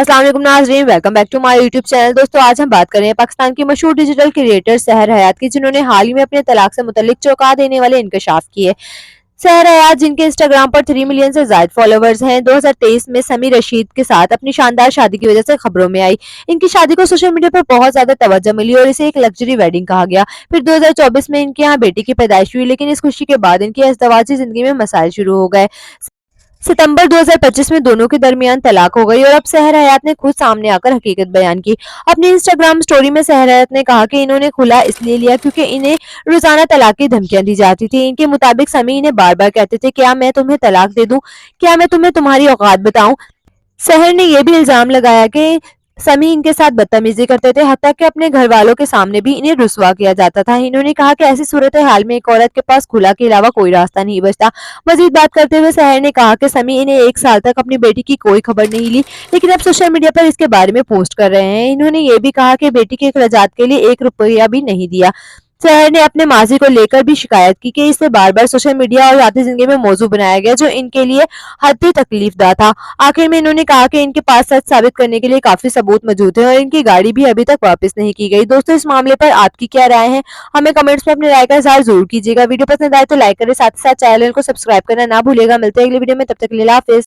अस्सलाम वालेकुम नाज़रीन, welcome back to my YouTube channel. दोस्तों आज हम बात कर रहे हैं पाकिस्तान की मशहूर डिजिटल क्रिएटर सहर हयात की, जिन्होंने हाल ही में अपने तलाक से मुतल्लिक चौंका देने वाले इंकशाफ किए। सहर हयात, जिनके इंस्टाग्राम पर 3 मिलियन से ज्यादा फॉलोवर्स हैं, 2023 में समी रशीद के साथ अपनी शानदार शादी की वजह से खबरों में आई। इनकी शादी को सोशल मीडिया पर बहुत ज्यादा तवज्जो मिली और इसे एक लग्जरी वेडिंग कहा गया। फिर 2024 में इनके यहाँ बेटी की पैदाइश हुई, लेकिन इस खुशी के बाद इनकी अज़दवाजी जिंदगी में मसाइल शुरू हो गए। सितंबर 2025 में दोनों के दरमियान तलाक हो गई और अब सहर हयात ने खुद सामने आकर हकीकत बयान की। अपनी इंस्टाग्राम स्टोरी में सहर हयात ने कहा कि इन्होंने खुला इसलिए लिया क्योंकि इन्हें रोजाना तलाक की धमकियां दी जाती थी। इनके मुताबिक समी इन्हें बार बार कहते थे, क्या मैं तुम्हें तलाक दे दूं, क्या मैं तुम्हें तुम्हारी औकात बताऊं। सहर ने यह भी इल्जाम लगाया कि समी इनके साथ बदतमीजी करते थे, हत्ता कि अपने घर वालों के सामने भी इन्हें रुस्वा किया जाता था। इन्होंने कहा कि ऐसी सूरत हाल में एक औरत के पास खुला के अलावा कोई रास्ता नहीं बचता। मजीद बात करते हुए सहर ने कहा कि समी इन्हें 1 साल तक अपनी बेटी की कोई खबर नहीं ली, लेकिन अब सोशल मीडिया पर इसके बारे में पोस्ट कर रहे हैं। इन्होंने ये भी कहा कि बेटी के अखराजात के लिए 1 रुपया भी नहीं दिया। सहर ने अपने माजी को लेकर भी शिकायत की कि इसे बार बार सोशल मीडिया और जाती जिंदगी में मौजू बनाया गया, जो इनके लिए हद ही तकलीफदा था। आखिर में इन्होंने कहा कि इनके पास सच साबित करने के लिए काफी सबूत मौजूद है और इनकी गाड़ी भी अभी तक वापस नहीं की गई। दोस्तों इस मामले पर आपकी क्या राय है, हमें कमेंट्स में अपनी राय का इज़हार जरूर कीजिएगा। वीडियो पसंद आए तो लाइक करें, साथ ही साथ चैनल को सब्सक्राइब करना ना भूलिएगा। मिलते हैं अगली वीडियो में, तब तक के लिए अल्लाह हाफिज।